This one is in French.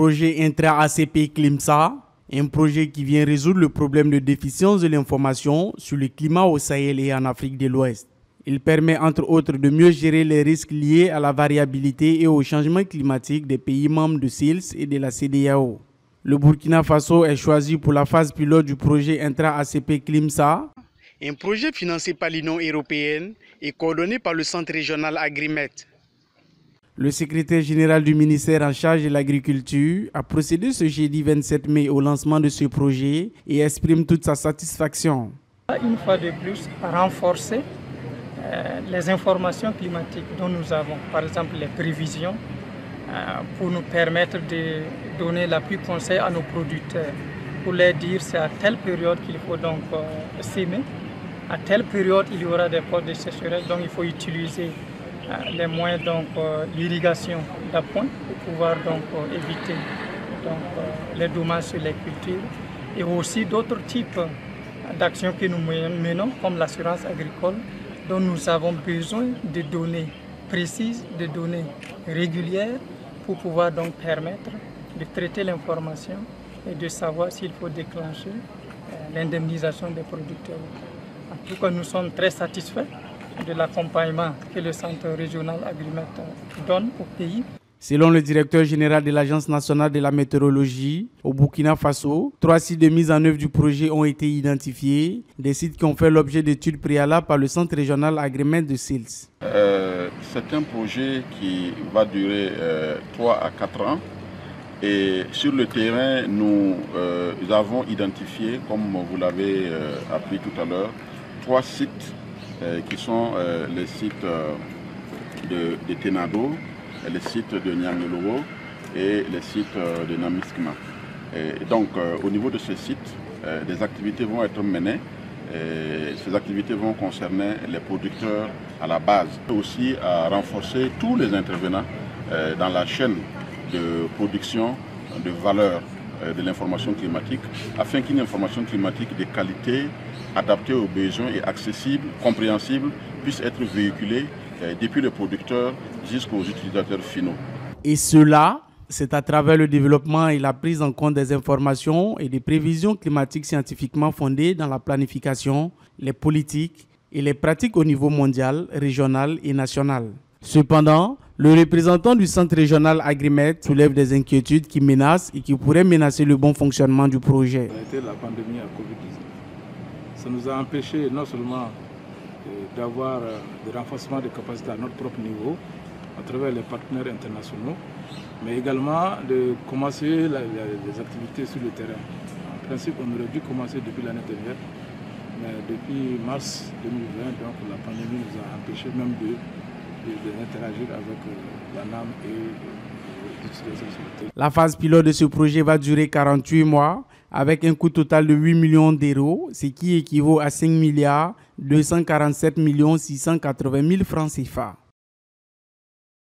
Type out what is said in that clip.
projet intra-ACP Climsa, un projet qui vient résoudre le problème de déficience de l'information sur le climat au Sahel et en Afrique de l'Ouest. Il permet entre autres de mieux gérer les risques liés à la variabilité et au changement climatique des pays membres de SILS et de la CEDEAO. Le Burkina Faso est choisi pour la phase pilote du projet intra-ACP Climsa, un projet financé par l'Union européenne et coordonné par le Centre régional Agrimet. Le secrétaire général du ministère en charge de l'agriculture a procédé ce jeudi 27 mai au lancement de ce projet et exprime toute sa satisfaction. Une fois de plus, renforcer les informations climatiques dont nous avons, par exemple les prévisions, pour nous permettre de donner l'appui conseil à nos producteurs, pour leur dire c'est à telle période qu'il faut donc s'aimer, à telle période il y aura des postes de sécheresse, donc il faut utiliser les moyens l'irrigation d'appoint pour pouvoir donc éviter les dommages sur les cultures, et aussi d'autres types d'actions que nous menons comme l'assurance agricole, dont nous avons besoin de données précises, de données régulières pour pouvoir donc permettre de traiter l'information et de savoir s'il faut déclencher l'indemnisation des producteurs. En tout cas, nous sommes très satisfaits de l'accompagnement que le Centre régional Agrimet donne au pays. Selon le directeur général de l'Agence nationale de la météorologie, au Burkina Faso, 3 sites de mise en œuvre du projet ont été identifiés, des sites qui ont fait l'objet d'études préalables par le Centre régional Agrimet de SILS. C'est un projet qui va durer 3 à 4 ans. Et sur le terrain, nous avons identifié, comme vous l'avez appris tout à l'heure, 3 sites qui sont les sites de Tenado, les sites de Niamey-Loro et les sites de Namiskma. Et donc, au niveau de ces sites, des activités vont être menées. Et ces activités vont concerner les producteurs à la base. Aussi à renforcer tous les intervenants dans la chaîne de production de valeur de l'information climatique, afin qu'une information climatique de qualité, adaptée aux besoins et accessible, compréhensible, puisse être véhiculée depuis les producteurs jusqu'aux utilisateurs finaux. Et cela, c'est à travers le développement et la prise en compte des informations et des prévisions climatiques scientifiquement fondées dans la planification, les politiques et les pratiques au niveau mondial, régional et national. Cependant, le représentant du Centre régional Agrimet soulève des inquiétudes qui menacent et qui pourraient menacer le bon fonctionnement du projet. Ça a été la pandémie à Covid-19. Ça nous a empêché non seulement d'avoir des renforcements de capacités à notre propre niveau, à travers les partenaires internationaux, mais également de commencer les activités sur le terrain. En principe, on aurait dû commencer depuis l'année dernière, mais depuis mars 2020, donc la pandémie nous a empêché même d'interagir avec la NAM et l'utilisation sur le terrain. La phase pilote de ce projet va durer 48 mois, avec un coût total de 8 millions d'euros, ce qui équivaut à 5 247 680 000 francs CFA.